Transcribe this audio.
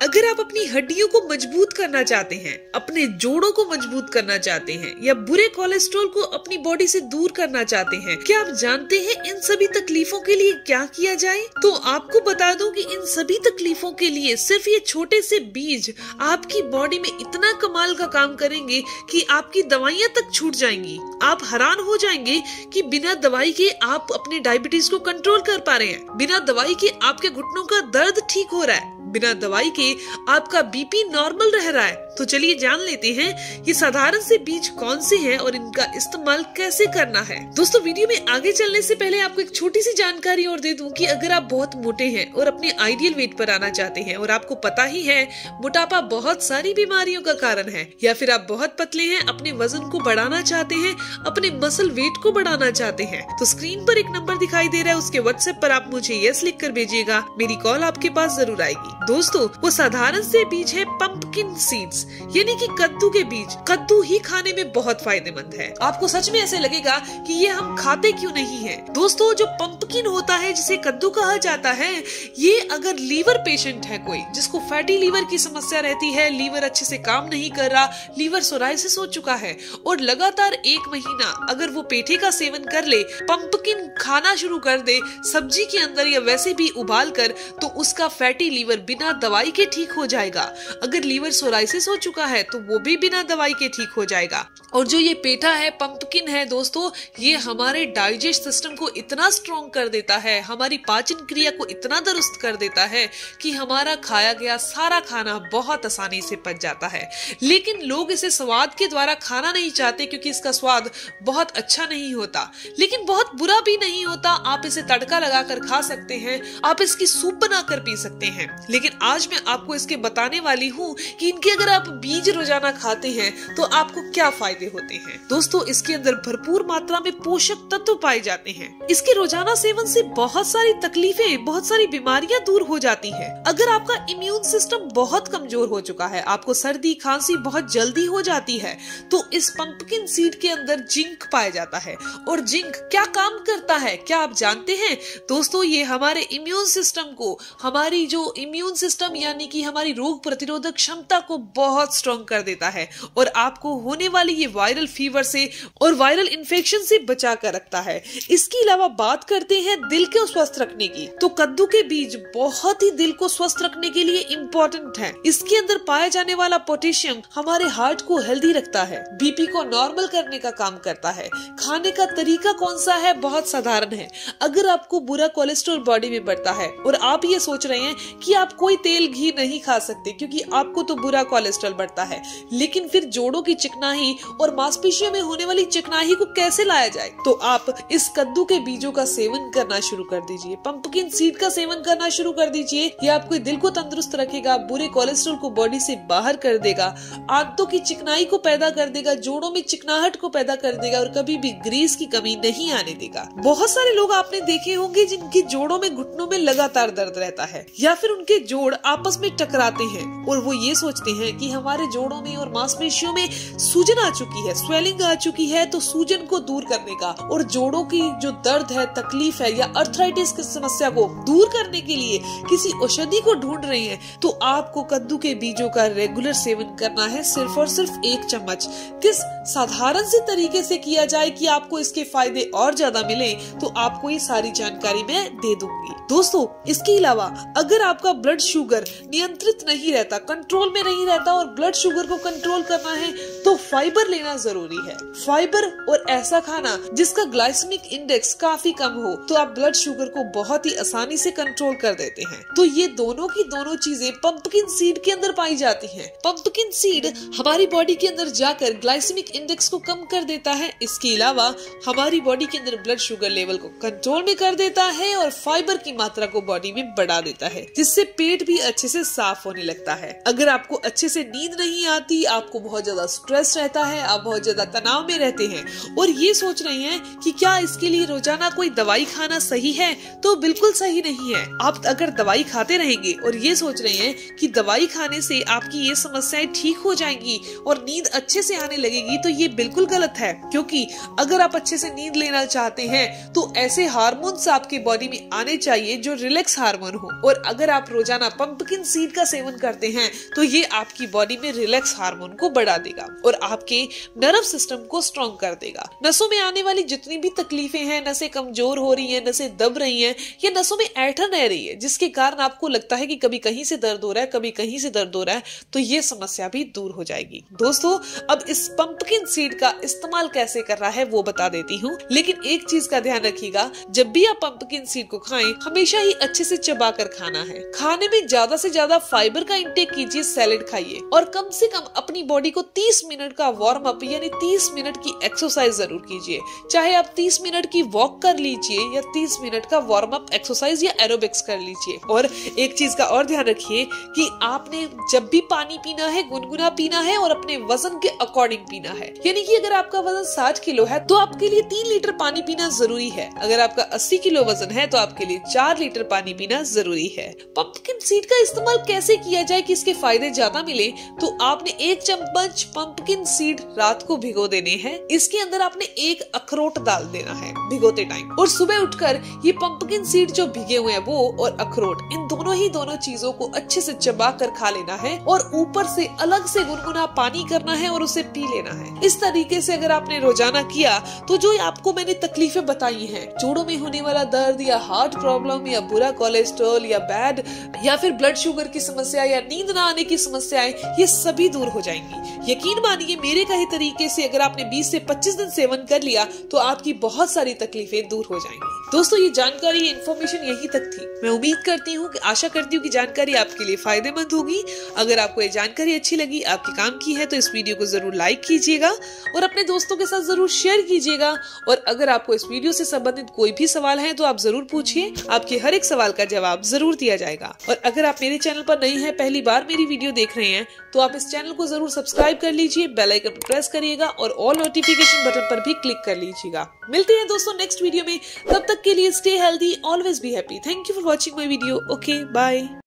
अगर आप अपनी हड्डियों को मजबूत करना चाहते हैं, अपने जोड़ों को मजबूत करना चाहते हैं या बुरे कोलेस्ट्रॉल को अपनी बॉडी से दूर करना चाहते हैं, क्या आप जानते हैं इन सभी तकलीफों के लिए क्या किया जाए? तो आपको बता दूं कि इन सभी तकलीफों के लिए सिर्फ ये छोटे से बीज आपकी बॉडी में इतना कमाल का काम करेंगे कि आपकी दवाइयां तक छूट जाएंगी। आप हैरान हो जाएंगे कि बिना दवाई के आप अपने डायबिटीज को कंट्रोल कर पा रहे हैं, बिना दवाई के आपके घुटनों का दर्द ठीक हो रहा है, बिना दवाई के आपका बीपी नॉर्मल रह रहा है। तो चलिए जान लेते हैं ये साधारण से बीज कौन से हैं और इनका इस्तेमाल कैसे करना है। दोस्तों, वीडियो में आगे चलने से पहले आपको एक छोटी सी जानकारी और दे दूं कि अगर आप बहुत मोटे हैं और अपने आइडियल वेट पर आना चाहते हैं और आपको पता ही है मोटापा बहुत सारी बीमारियों का कारण है, या फिर आप बहुत पतले हैं, अपने वजन को बढ़ाना चाहते हैं, अपने मसल वेट को बढ़ाना चाहते हैं, तो स्क्रीन पर एक नंबर दिखाई दे रहा है, उसके व्हाट्सएप पर आप मुझे यस लिख कर भेजिएगा। मेरी कॉल आपके पास जरूर आएगी। दोस्तों, वो साधारण से बीज है पंपकिन सीड्स, यानी कि कद्दू के बीज। कद्दू ही खाने में बहुत फायदेमंद है। आपको सच में ऐसे लगेगा कि ये हम खाते क्यों नहीं हैं? दोस्तों, जो पंपकिन होता है, जिसे कद्दू कहा जाता है, ये अगर लीवर पेशेंट है कोई जिसको फैटी लीवर की समस्या रहती है, लीवर अच्छे से काम नहीं कर रहा, लीवर सोराइसिस हो चुका है और लगातार 1 महीना अगर वो पेठे का सेवन कर ले, पंपकिन खाना शुरू कर दे सब्जी के अंदर या वैसे भी उबाल कर, तो उसका फैटी लीवर बिना दवाई के ठीक हो जाएगा। अगर लीवर सोराइसिस हो चुका है तो वो भी बिना दवाई के ठीक हो जाएगा। और जो ये पेठा है, पंपकिन है दोस्तों, ये हमारे डाइजेस्ट सिस्टम को इतना स्ट्रॉन्ग कर देता है, हमारी पाचन क्रिया को इतना दुरुस्त कर देता है कि हमारा खाया गया सारा खाना बहुत आसानी से पच जाता है। लेकिन लोग इसे स्वाद के द्वारा खाना नहीं चाहते क्योंकि इसका स्वाद बहुत अच्छा नहीं होता, लेकिन बहुत बुरा भी नहीं होता। आप इसे तड़का लगाकर खा सकते हैं, आप इसकी सूप बनाकर पी सकते हैं। लेकिन आज मैं आपको इसके बताने वाली हूँ कि इनके अगर आप बीज रोजाना खाते हैं तो आपको क्या फायदे होते हैं। दोस्तों, इसके अंदर भरपूर मात्रा में पोषक तत्व पाए जाते हैं। इसके रोजाना सेवन से बहुत सारी तकलीफें, बहुत सारी बीमारियां दूर हो जाती हैं। अगर आपका इम्यून सिस्टम बहुत कमजोर हो चुका है, आपको सर्दी खांसी बहुत जल्दी हो जाती है, तो इस पंपकिन सीड के अंदर जिंक पाया जाता है। और जिंक क्या काम करता है, क्या आप जानते हैं? दोस्तों, ये हमारे इम्यून सिस्टम को, हमारी जो इम्यून सिस्टम यानी कि हमारी रोग प्रतिरोधक क्षमता को बहुत स्ट्रॉन्ग कर देता है और आपको होने वाली ये वायरल फीवर से और वायरल इन्फेक्शन से बचा कर रखता है। इसके अलावा बात करते हैं दिल को स्वस्थ रखने की, तो कद्दू के बीज बहुत ही दिल को स्वस्थ रखने के लिए इम्पोर्टेंट है। इसके अंदर पाया जाने वाला पोटेशियम हमारे हार्ट को हेल्दी रखता है, बीपी को नॉर्मल करने का काम करता है। खाने का तरीका कौन सा है? बहुत साधारण है। अगर आपको बुरा कोलेस्ट्रॉल बॉडी में बढ़ता है और आप ये सोच रहे हैं कि आप कोई तेल घी नहीं खा सकते क्योंकि आपको तो बुरा कोलेस्ट्रॉल बढ़ता है, लेकिन फिर जोड़ों की चिकनाई और मांसपेशियों में होने वाली चिकनाई को कैसे लाया जाए? तो आप इस कद्दू के बीजों का सेवन करना शुरू कर दीजिए, पंपकिन सीड का सेवन करना शुरू कर दीजिए। ये आपके दिल को तंदुरुस्त रखेगा, बुरे कोलेस्ट्रॉल को बॉडी से बाहर कर देगा, आंतों की चिकनाई को पैदा कर देगा, जोड़ों में चिकनाहट को पैदा कर देगा और कभी भी ग्रीस की कमी नहीं आने देगा। बहुत सारे लोग आपने देखे होंगे जिनके जोड़ों में, घुटनों में लगातार दर्द रहता है, या फिर उनके जोड़ आपस में टकराते हैं और वो ये सोचते हैं कि हमारे जोड़ों में और मांसपेशियों में सूजन आ चुकी है, स्वेलिंग आ चुकी है, तो सूजन को दूर करने का और जोड़ों की जो दर्द है, तकलीफ है या अर्थराइटिस की समस्या को दूर करने के लिए किसी औषधि को ढूंढ रहे हैं, तो आपको कद्दू के बीजों का रेगुलर सेवन करना है, सिर्फ और सिर्फ 1 चम्मच। किस साधारण से तरीके से किया जाए कि आपको इसके फायदे और ज्यादा मिले, तो आपको ये सारी जानकारी मैं दे दूंगी। दोस्तों, इसके अलावा अगर आपका ब्लड शुगर नियंत्रित नहीं रहता, कंट्रोल में नहीं रहता और ब्लड शुगर को कंट्रोल करना है, तो फाइबर लेना जरूरी है। फाइबर और ऐसा खाना जिसका ग्लाइसेमिक इंडेक्स काफी कम हो, तो आप ब्लड शुगर को बहुत ही आसानी से कंट्रोल कर देते हैं। तो ये दोनों की दोनों चीजें पंपकिन सीड के अंदर पाई जाती हैं। पंपकिन सीड हमारी बॉडी के अंदर जाकर ग्लाइसेमिक इंडेक्स को कम कर देता है। इसके अलावा हमारी बॉडी के अंदर ब्लड शुगर लेवल को कंट्रोल में कर देता है और फाइबर की मात्रा को बॉडी में बढ़ा देता है, जिससे पेट भी अच्छे से साफ होने लगता है। अगर आपको अच्छे से नींद नहीं आती, आपको बहुत ज्यादा स्ट्रेस रहता है, आप बहुत ज्यादा तनाव में रहते हैं और ये सोच रहे हैं कि क्या इसके लिए रोजाना कोई दवाई खाना सही है, तो बिल्कुल सही नहीं है। आप अगर दवाई खाते रहेंगे और ये सोच रहे हैं कि दवाई खाने से आपकी ये समस्याएं ठीक हो जाएंगी और नींद अच्छे से आने लगेगी, तो ये बिल्कुल गलत है। क्योंकि अगर आप अच्छे से नींद लेना चाहते हैं तो ऐसे हार्मोन्स आपके बॉडी में आने चाहिए जो रिलैक्स हार्मोन हो, और अगर आप रोजाना पंपकिन सीड का सेवन करते हैं तो ये आपकी बॉडी में रिलैक्स हार्मोन को बढ़ा देगा और आपके नर्व सिस्टम को स्ट्रॉन्ग कर देगा। नसों में आने वाली जितनी भी तकलीफें हैं, नसें कमजोर हो रही हैं, नसें दब रही हैं या नसों में ऐंठन रह रही है जिसके कारण आपको लगता है कि कभी कहीं से दर्द हो रहा है, कभी कहीं से दर्द हो रहा है, तो ये समस्या भी दूर हो जाएगी। दोस्तों, अब इस पंपकिन सीड का इस्तेमाल कैसे कर रहा है वो बता देती हूँ, लेकिन एक चीज का ध्यान रखिएगा, जब भी आप पंपकिन सीड को खाएं हमेशा ही अच्छे से चबा कर खाना है। खाने में ज्यादा से ज्यादा फाइबर का इंटेक कीजिए, सैलेड खाइए और कम से कम अपनी बॉडी को 30 मिनट का वार्म अप यानी 30 मिनट की एक्सरसाइज जरूर कीजिए। चाहे आप 30 मिनट की वॉक कर लीजिए या 30 मिनट का वार्म अप एक्सरसाइज या एरोबिक्स कर लीजिए। और एक चीज का और ध्यान रखिए कि आपने जब भी पानी पीना है गुनगुना पीना है और अपने वजन के अकॉर्डिंग पीना है। यानी कि अगर आपका वजन 60 किलो है तो आपके लिए 3 लीटर पानी पीना जरूरी है। अगर आपका 80 किलो वजन है तो आपके लिए 4 लीटर पानी पीना जरूरी है। पंपकिन सीड का इस्तेमाल कैसे किया जाए कि इसके फायदे ज्यादा मिले, तो आपने 1 चम्मच पंपकिन सीड रात को भिगो देने हैं। इसके अंदर आपने 1 अखरोट डाल देना है भिगोते टाइम, और सुबह उठकर ये पंपकिन सीड जो भिगे हुए हैं वो और अखरोट, इन दोनों चीजों को अच्छे से चबा कर खा लेना है और ऊपर से अलग से गुनगुना पानी करना है और उसे पी लेना है। इस तरीके से अगर आपने रोजाना किया तो जो आपको मैंने तकलीफें बताई हैं, जोड़ों में होने वाला दर्द या हार्ट प्रॉब्लम या बुरा कोलेस्ट्रॉल या बैड या फिर ब्लड शुगर की समस्या या नींद ना आने की समस्याएं, ये सभी दूर हो जाएंगी। यकीन मानिए, मेरे कहे तरीके से अगर आपने 20 से 25 दिन सेवन कर लिया तो आपकी बहुत सारी तकलीफें दूर हो जाएंगी। दोस्तों, ये जानकारी, ये इन्फॉर्मेशन यही तक थी। मैं उम्मीद करती हूँ, आशा करती हूँ कि जानकारी आपके लिए फायदेमंद होगी। अगर आपको ये जानकारी अच्छी लगी, आपके काम की है, तो इस वीडियो को जरूर लाइक कीजिएगा और अपने दोस्तों के साथ जरूर शेयर कीजिएगा। और अगर आपको इस वीडियो से संबंधित कोई भी सवाल है तो आप जरूर पूछिए, आपके हर एक सवाल का जवाब जरूर दिया जाएगा। और अगर आप मेरे चैनल पर नए हैं, पहली बार मेरी वीडियो देख रहे हैं, तो आप इस चैनल को जरूर सब्सक्राइब कर लीजिए, बेल आइकन प्रेस करिएगा और ऑल नोटिफिकेशन बटन पर भी क्लिक कर लीजिएगा। मिलते हैं दोस्तों नेक्स्ट वीडियो में, तब तक के लिए stay healthy, always be happy. Thank you for watching my video. Okay, bye.